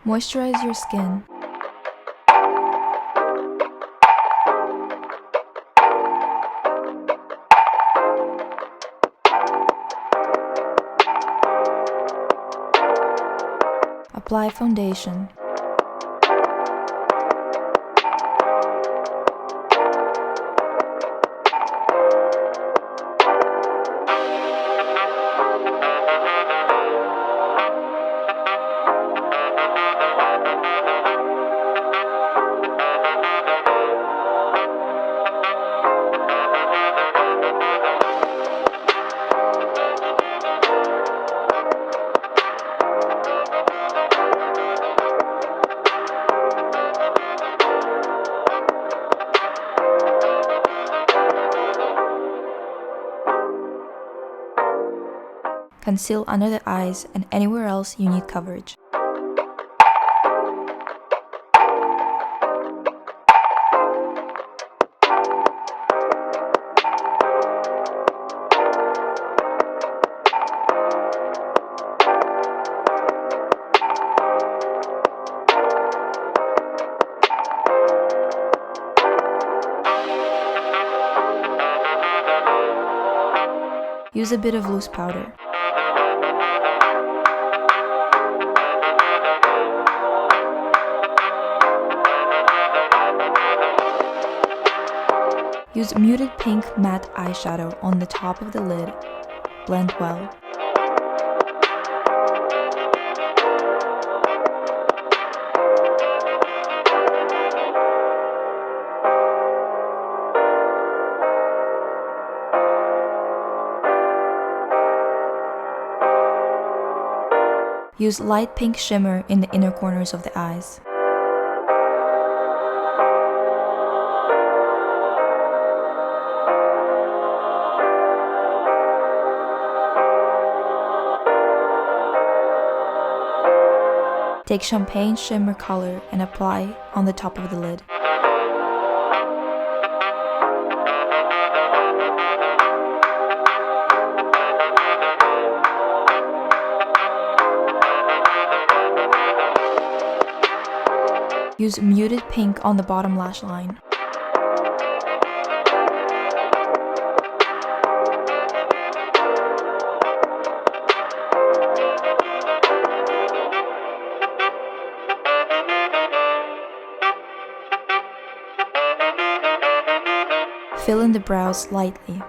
Moisturize your skin. Apply foundation. Conceal under the eyes and anywhere else you need coverage. Use a bit of loose powder. Use muted pink matte eyeshadow on the top of the lid. Blend well. Use light pink shimmer in the inner corners of the eyes. Take champagne shimmer color and apply on the top of the lid. Use muted pink on the bottom lash line. Fill in the brows lightly.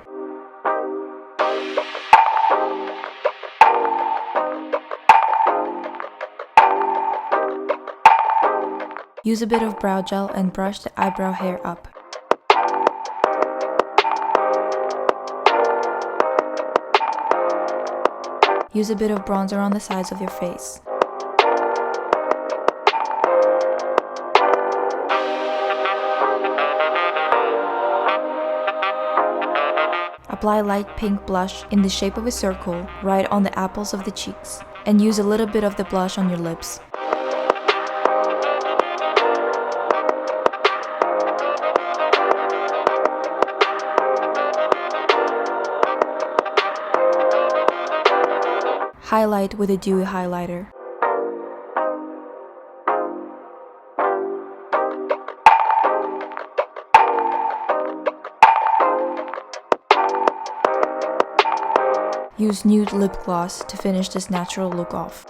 Use a bit of brow gel and brush the eyebrow hair up. Use a bit of bronzer on the sides of your face. Apply light pink blush in the shape of a circle right on the apples of the cheeks, and use a little bit of the blush on your lips. Highlight with a dewy highlighter. Use nude lip gloss to finish this natural look off.